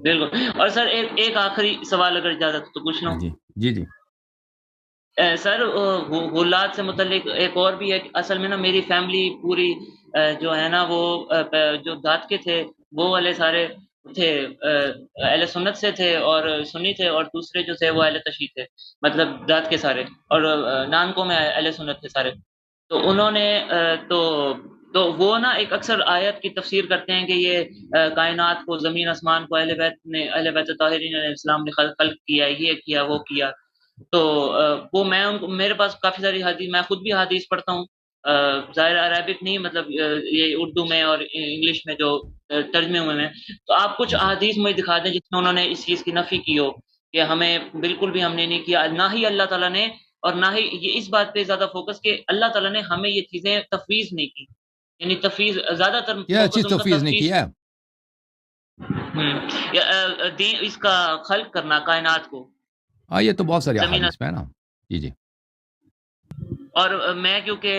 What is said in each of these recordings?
بالکل۔ اور سر ایک آخری سوال اگر اجازت ہو تو پوچھ لوں؟ جی جی جی سر غلات سے متعلق ایک اور بھی ہے کہ اصل میں نا میری فیملی پوری جو ہے نا وہ جو دھات کے تھے وہ والے سارے تھے، اہل سنت سے تھے اور سنی تھے، اور دوسرے جو تھے وہ اہل تشیع تھے، مطلب دھات کے سارے، اور نان کو میں اہل سنت تھے سارے۔ تو انہوں نے تو وہ نا ایک اکثر آیت کی تفسیر کرتے ہیں کہ یہ کائنات کو، زمین آسمان کو اہل بیت طاہرین علیہ السلام نے خلق کیا، یہ کیا وہ کیا۔ تو وہ میں ان کو، میرے پاس کافی ساری حدیث، میں خود بھی حدیث پڑھتا ہوں، ظاہر عربک نہیں، مطلب یہ اردو میں اور انگلش میں جو ترجمے ہوئے ہیں۔ تو آپ کچھ جی احادیث مجھے دکھا دیں جس میں انہوں نے اس چیز کی نفی کی ہو کہ ہمیں بالکل بھی ہم نے نہیں کیا، نہ ہی اللہ تعالیٰ نے، اور نہ ہی یہ اس بات پہ زیادہ فوکس کہ اللہ تعالیٰ نے ہمیں یہ چیزیں تفویض نہیں کی، یعنی تفویض زیادہ تر کیا فوکس چیز ان کا تفویض نہیں تفویض، کیا ہے؟ دین اس کا خلق کرنا کائنات کو، ہاں یہ تو بہت ساری زمین۔ احادیث میں ہے نا۔ جی جی اور میں کیونکہ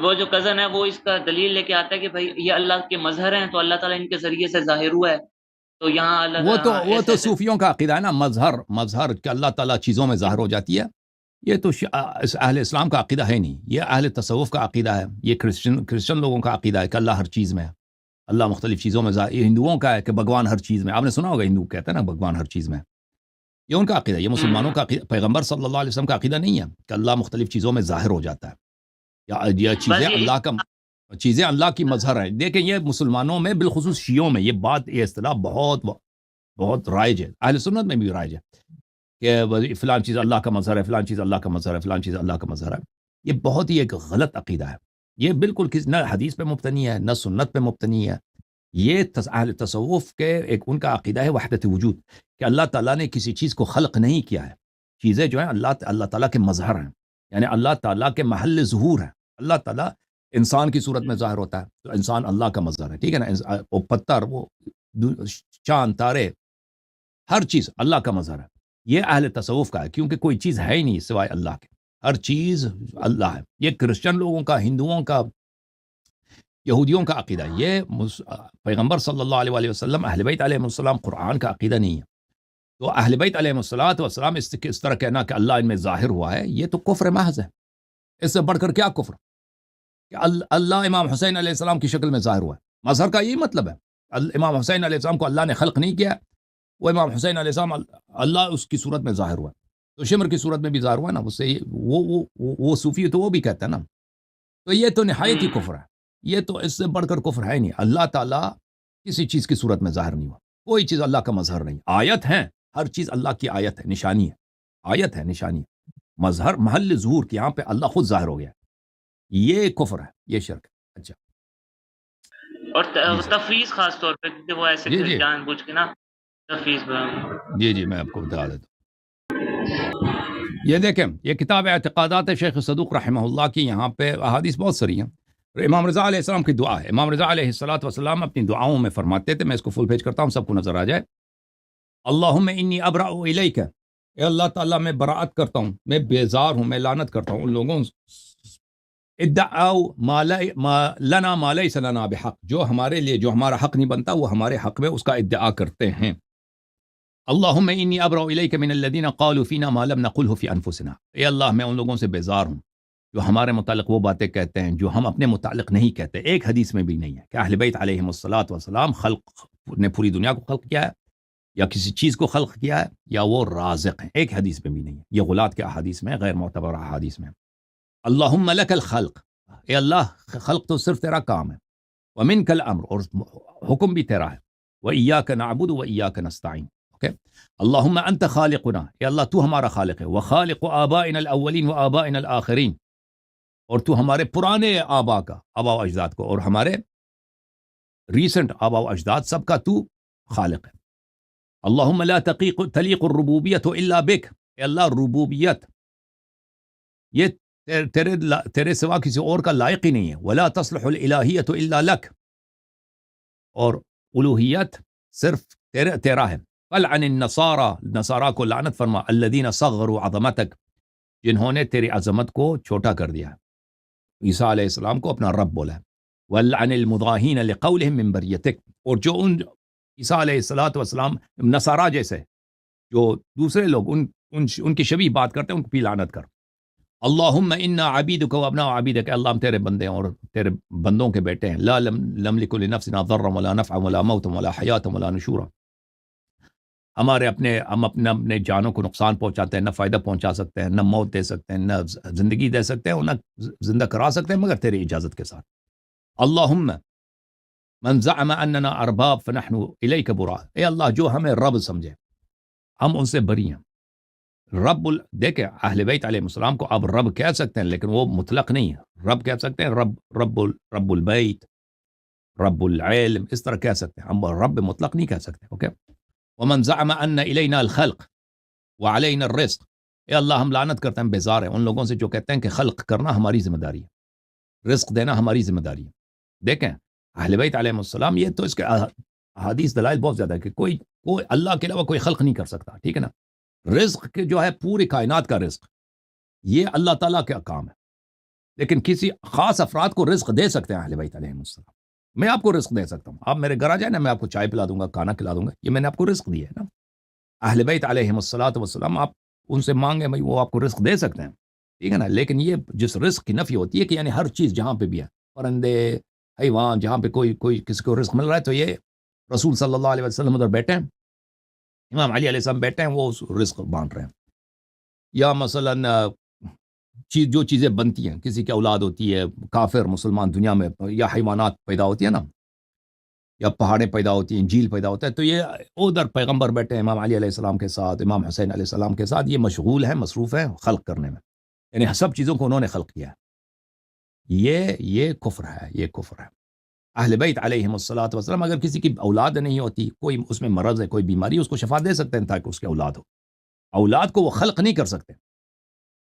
وہ جو کزن ہے وہ اس کا دلیل لے کے آتا ہے کہ بھائی یہ اللہ کے مظہر ہیں تو اللہ تعالیٰ ان کے ذریعے سے ظاہر ہوا ہے، تو یہاں اللہ تعالیٰ ہاں وہ ایسے تو ایسے۔ صوفیوں کا عقیدہ ہے نا، مظہر کہ اللہ تعالیٰ چیزوں میں ظاہر ہو جاتی ہے۔ یہ تو اہل اسلام کا عقیدہ ہے نہیں، یہ اہل تصوف کا عقیدہ ہے، یہ کرسچن لوگوں کا عقیدہ ہے کہ اللہ ہر چیز میں ہے، اللہ مختلف چیزوں میں ظاہر۔ یہ ہندوؤں کا ہے کہ بھگوان ہر چیز میں، آپ نے سنا ہوگا ہندو کہتے ہیں نا بھگوان ہر چیز میں، یہ ان کا عقیدہ ہے۔ یہ مسلمانوں کا عقیدہ، پیغمبر صلی اللہ علیہ وسلم کا عقیدہ نہیں ہے کہ اللہ مختلف چیزوں میں ظاہر ہو جاتا ہے، یا یہ چیزیں بس یہ اللہ کی مظہر ہیں۔ دیکھیں یہ مسلمانوں میں بالخصوص شیعوں میں یہ اصطلاح بہت بہت رائج ہے، اہل سنت میں بھی رائج ہے کہ فلان چیز اللہ کا مظہر ہے، فلان چیز اللہ کا مظہر ہے، فلان چیز اللہ کا مظہر ہے۔ یہ بہت ہی ایک غلط عقیدہ ہے، یہ بالکل نہ حدیث پہ مبتنی ہے نہ سنت پہ مبتنی ہے۔ یہ اہل تصوف کے ایک ان کا عقیدہ ہے وحدت وجود، کہ اللہ تعالیٰ نے کسی چیز کو خلق نہیں کیا ہے، چیزیں جو ہیں اللہ تعالیٰ کے مظہر ہیں، یعنی اللہ تعالیٰ کے محل ظہور ہیں۔ اللہ تعالیٰ انسان کی صورت میں ظاہر ہوتا ہے تو انسان اللہ کا مظہر ہے، ٹھیک ہے نا۔ وہ پتھر، وہ چاند تارے، ہر چیز اللہ کا مظہر ہے۔ یہ اہل تصوف کا ہے، کیونکہ کوئی چیز ہے ہی نہیں سوائے اللہ کے، ہر چیز اللہ ہے۔ یہ کرسچن لوگوں کا، ہندوؤں کا، یہودیوں کا عقیدہ ہے۔ یہ پیغمبر صلی اللہ علیہ وآلہ وسلم، اہل بیت علیہ السلام، قرآن کا عقیدہ نہیں ہے۔ تو اہل بیت علیہ السلام اس طرح کہنا کہ اللہ ان میں ظاہر ہوا ہے، یہ تو کفر محض ہے۔ اس سے بڑھ کر کیا کفر کہ اللہ امام حسین علیہ السلام کی شکل میں ظاہر ہوا ہے؟ مظہر کا یہی مطلب ہے، امام حسین علیہ السلام کو اللہ نے خلق نہیں کیا، وہ امام حسین علیہ السلام اللہ اس کی صورت میں ظاہر ہوا ہے، تو شمر کی صورت میں بھی ظاہر ہوا ہے نا، اس سے وہ صوفی تو وہ بھی کہتا ہے نا۔ تو یہ تو نہایت ہی کفر ہے، یہ تو اس سے بڑھ کر کفر ہے ہی نہیں۔ اللہ تعالیٰ کسی چیز کی صورت میں ظاہر نہیں ہوا، کوئی چیز اللہ کا مظہر نہیں۔ آیت ہے، ہر چیز اللہ کی آیت ہے، نشانی ہے، آیت ہے، نشانی ہے۔ مظہر محل ظہور کہ یہاں پہ اللہ خود ظاہر ہو گیا، یہ کفر ہے، یہ شرک ہے۔ اچھا اور جی سر، تفویض خاص طور پہ کہ وہ ایسے جی جی جان بوجھ کے نا تفویض جی میں آپ کو بتا دیتا ہوں۔ یہ دیکھیں، یہ کتاب اعتقادات شیخ صدوق رحمہ اللہ کی، یہاں پہ احادیث بہت ساری ہیں۔ امام رضا علیہ السلام کی دعا ہے، امام رضا علیہ السلام اپنی دعاؤں میں فرماتے تھے، میں اس کو فل پیج کرتا ہوں سب کو نظر آ جائے۔ اللہم انی ابرأ الیک، اے اللہ تعالیٰ میں براعت کرتا ہوں، میں بیزار ہوں، میں لعنت کرتا ہوں ان لوگوں ادعاؤ ما لنا ما لیس لنا بحق، جو ہمارے لیے جو ہمارا حق نہیں بنتا وہ ہمارے حق میں اس کا ادعا کرتے ہیں۔ اللہم انی ابرأ الیک من الذین قالوا فینا ما لم نقلہ فی انفسنا، اے اللہ میں ان لوگوں سے بیزار ہوں جو ہمارے متعلق وہ باتیں کہتے ہیں جو ہم اپنے متعلق نہیں کہتے۔ ایک حدیث میں بھی نہیں ہے کہ اہل بیت علیہم السلام خلق نے پوری دنیا کو خلق کیا ہے، یا کسی چیز کو خلق کیا ہے، یا وہ رازق ہیں، ایک حدیث میں بھی نہیں ہے۔ یہ غلات کے احادیث میں، غیر معتبر احادیث میں۔ اللہم لک الخلق، اے اللہ خلق تو صرف تیرا کام ہے، ومنک الامر، اور حکم بھی تیرا ہے، وایاک نعبد وایاک نستعین۔ اللہم انت خالقنا، اے اللہ تو ہمارا خالق ہے، وخالق آبائنا الاولین وآبائنا الآخرین، اور تو ہمارے پرانے آبا و اجداد کو اور ہمارے ریسنٹ آبا و اجداد سب کا تو خالق ہے۔ اللہم لا تلیق الربوبیت الا بک، اے اللہ ربوبیت یہ تیرے سوا کسی اور کا لائق ہی نہیں ہے۔ ولا تصلح الالہیت الا لک، اور الوہیت صرف تیرا ہے۔ فلعن النصارى، نصارہ کو لعنت فرما، الذین صغروا عظمتک، جنہوں نے تیری عظمت کو چھوٹا کر دیا ہے۔ عیسیٰ علیہ السلام کو اپنا رب بولا ہے۔ وَلْعَنِ الْمُضَاهِينَ لِقَوْلِهِمْ مِنْ بَرِيَّتِكَ، اور جو ان عیسیٰ علیہ الصلوۃ والسلام نصارہ جیسے جو دوسرے لوگ ان کی شبیہ بات کرتے ہیں ان کی لعنت کر. اللہم انا عبیدک و ابناء عبیدک، اللہ ہم تیرے بندے ہیں اور تیرے بندوں کے بیٹے ہیں. لا نملک لنفسنا ضرا ولا نفعا ولا موتا ولا حیاتا ولا نشورا، ہم اپنے جانوں کو نقصان پہنچاتے ہیں، نہ فائدہ پہنچا سکتے ہیں، نہ موت دے سکتے ہیں، نہ زندگی دے سکتے ہیں، اور نہ زندہ کرا سکتے ہیں مگر تیری اجازت کے ساتھ. اللہم من زعم اننا ارباب فنحن الیک براء، اے اللہ جو ہمیں رب سمجھے ہم ان سے بری ہیں. دیکھیں اہل بیت علیہ السلام کو آپ رب کہہ سکتے ہیں لیکن وہ مطلق نہیں ہے. رب کہہ سکتے ہیں، رب البیت، رب العلم، اس طرح کہہ سکتے ہیں، ہم رب مطلق نہیں کہہ سکتے. اوکے. ومن زعم ان الینا الخلق وعلینا الرزق، اے اللہ ہم لعنت کرتے ہیں، بیزار ہیں ان لوگوں سے جو کہتے ہیں کہ خلق کرنا ہماری ذمہ داری ہے، رزق دینا ہماری ذمہ داری ہے. دیکھیں اہل بیت علیہ السلام، یہ تو اس کے احادیث دلائل بہت زیادہ ہے کہ کوئی اللہ کے علاوہ کوئی خلق نہیں کر سکتا. ٹھیک ہے نا. رزق کے جو ہے پوری کائنات کا رزق یہ اللہ تعالیٰ کا کام ہے، لیکن کسی خاص افراد کو رزق دے سکتے ہیں اہل بیت علیہ السلام. میں آپ کو رزق دے سکتا ہوں، آپ میرے گھر آ جائیں نا، میں آپ کو چائے پلا دوں گا، کھانا کھلا دوں گا، یہ میں نے آپ کو رزق دیا ہے نا. اہل بیت علیہ السلام آپ ان سے مانگیں بھائی وہ آپ کو رزق دے سکتے ہیں. ٹھیک ہے نا. لیکن یہ جس رزق کی نفی ہوتی ہے کہ یعنی ہر چیز جہاں پہ بھی ہے، پرندے، حیوان، جہاں پہ کوئی کسی کو رزق مل رہا ہے تو یہ رسول صلی اللہ علیہ وسلم ادھر بیٹھے ہیں، امام علی علیہ السلام بیٹھے ہیں، وہ اس رزق بانٹ رہے ہیں. یا مثلاً جو چیزیں بنتی ہیں، کسی کی اولاد ہوتی ہے، کافر مسلمان دنیا میں، یا حیوانات پیدا ہوتی ہیں نا، یا پہاڑیں پیدا ہوتی ہیں، جھیل پیدا ہوتا ہے، تو یہ ادھر پیغمبر بیٹھے ہیں امام علی علیہ السلام کے ساتھ، امام حسین علیہ السلام کے ساتھ، یہ مشغول ہیں، مصروف ہیں خلق کرنے میں، یعنی سب چیزوں کو انہوں نے خلق کیا ہے. یہ کفر ہے، یہ کفر ہے. اہل بیت علیہم الصلوۃ والسلام اگر کسی کی اولاد نہیں ہوتی، کوئی اس میں مرض ہے، کوئی بیماری، اس کو شفا دے سکتے ہیں تاکہ اس کی اولاد ہو. اولاد کو وہ خلق نہیں کر سکتے،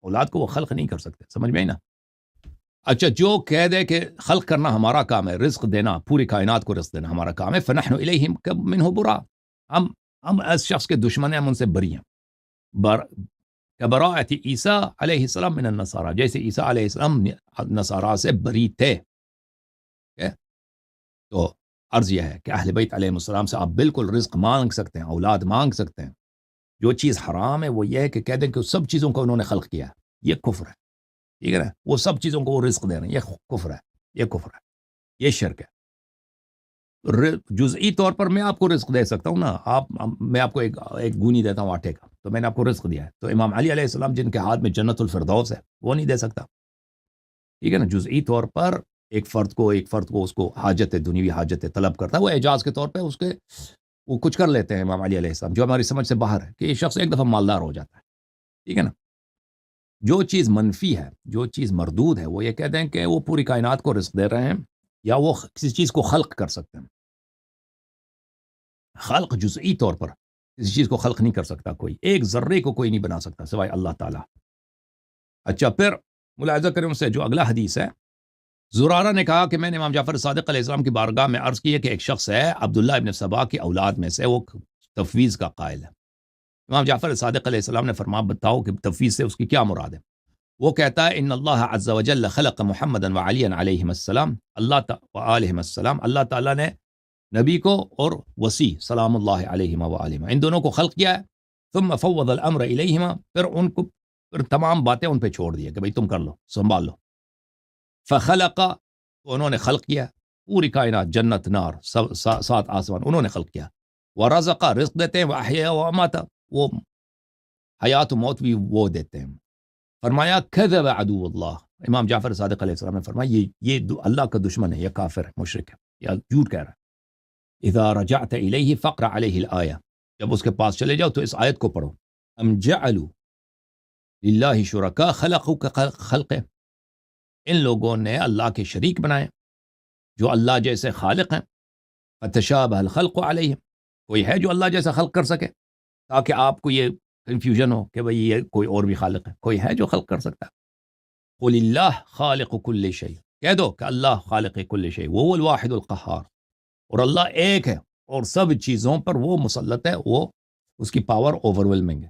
اولاد کو وہ خلق نہیں کر سکتے. سمجھ میں آئی نا. اچھا، جو کہہ دے کہ خلق کرنا ہمارا کام ہے، رزق دینا، پوری کائنات کو رزق دینا ہمارا کام ہے، فنحن الیہم منہ برا، ہم اس شخص کے دشمن ہیں، ہم ان سے بری ہیں. براءت عیسیٰ علیہ السلام من النصارى، جیسے عیسیٰ علیہ السلام نصارہ سے بری تھے. تو عرض یہ ہے کہ اہل بیت علیہ السلام سے آپ بالکل رزق مانگ سکتے ہیں، اولاد مانگ سکتے ہیں. جو چیز حرام ہے وہ یہ ہے کہ کہہ دیں کہ سب چیزوں کو انہوں نے خلق کیا ہے، یہ کفر ہے. ٹھیک ہے نا. وہ سب چیزوں کو وہ رزق دے رہے ہیں، یہ کفر ہے، یہ کفر ہے، یہ شرک ہے. جزئی طور پر میں آپ کو رزق دے سکتا ہوں نا، میں آپ کو ایک گونی دیتا ہوں آٹے کا، تو میں نے آپ کو رزق دیا ہے. تو امام علی علیہ السلام جن کے ہاتھ میں جنت الفردوس ہے وہ نہیں دے سکتا. ٹھیک ہے نا. جزئی طور پر ایک فرد کو اس کو حاجت دنیوی حاجت طلب کرتا ہے، وہ اعجاز کے طور پہ وہ کچھ کر لیتے ہیں امام علی علیہ السلام، جو ہماری سمجھ سے باہر ہے کہ یہ شخص ایک دفعہ مالدار ہو جاتا ہے. ٹھیک ہے نا. جو چیز منفی ہے، جو چیز مردود ہے، وہ یہ کہتے ہیں کہ وہ پوری کائنات کو رزق دے رہے ہیں، یا وہ کسی چیز کو خلق کر سکتے ہیں. خلق جزئی طور پر کسی چیز کو خلق نہیں کر سکتا، کوئی ایک ذرے کو کوئی نہیں بنا سکتا سوائے اللہ تعالیٰ. اچھا، پھر ملاحظہ کریں اس سے جو اگلا حدیث ہے. زرارہ نے کہا کہ میں نے امام جعفر صادق علیہ السلام کی بارگاہ میں عرض کی ہے کہ ایک شخص ہے عبداللہ ابن سبا کی اولاد میں سے، وہ تفویض کا قائل ہے. امام جعفر صادق علیہ السلام نے فرمایا بتاؤ کہ تفویض سے اس کی کیا مراد ہے. وہ کہتا ہے ان اللہ عز وجل خلق محمدا وعلی علیہم السلام، وآلہم السلام، اللہ تعالیٰ نے نبی کو اور وسیع سلام اللہ علیہما وآلہما، ان دونوں کو خلق کیا ہے. ثم فوض الامر الیہما، پھر تمام باتیں ان پہ چھوڑ دی کہ بھئی تم کر لو، سنبھال لو. فخلق، تو انہوں نے خلق کیا پوری کائنات، جنت، نار، 7 آسمان انہوں نے خلق کیا. ورزق، رزق دیتے ہیں، واحیا وامات، وہ حیات و موت بھی وہ دیتے ہیں. فرمایا کذب عدو اللہ، امام جعفر صادق علیہ السلام نے فرمایا یہ اللہ کا دشمن ہے، یہ کافر ہے، مشرک ہے، یا جھوٹ کہہ رہا ہے. اذا رجعت الیہ فقرأ علیہ الآیہ، جب اس کے پاس چلے جاؤ تو اس آیت کو پڑھو. ام جعلوا للہ شرکاء خلقوا کخلقہ، ان لوگوں نے اللہ کے شریک بنائے جو اللہ جیسے خالق ہیں. فتشابہ الخلق علیہم، کوئی ہے جو اللہ جیسا خلق کر سکے، تاکہ آپ کو یہ کنفیوژن ہو کہ بھئی یہ کوئی اور بھی خالق ہے، کوئی ہے جو خلق کر سکتا ہے. قل اللہ خالق کل شیء، کہہ دو کہ اللہ خالق کل شیء وهو الواحد القہار، اور اللہ ایک ہے اور سب چیزوں پر وہ مسلط ہے، وہ اس کی پاور اوور ویلمنگ ہے.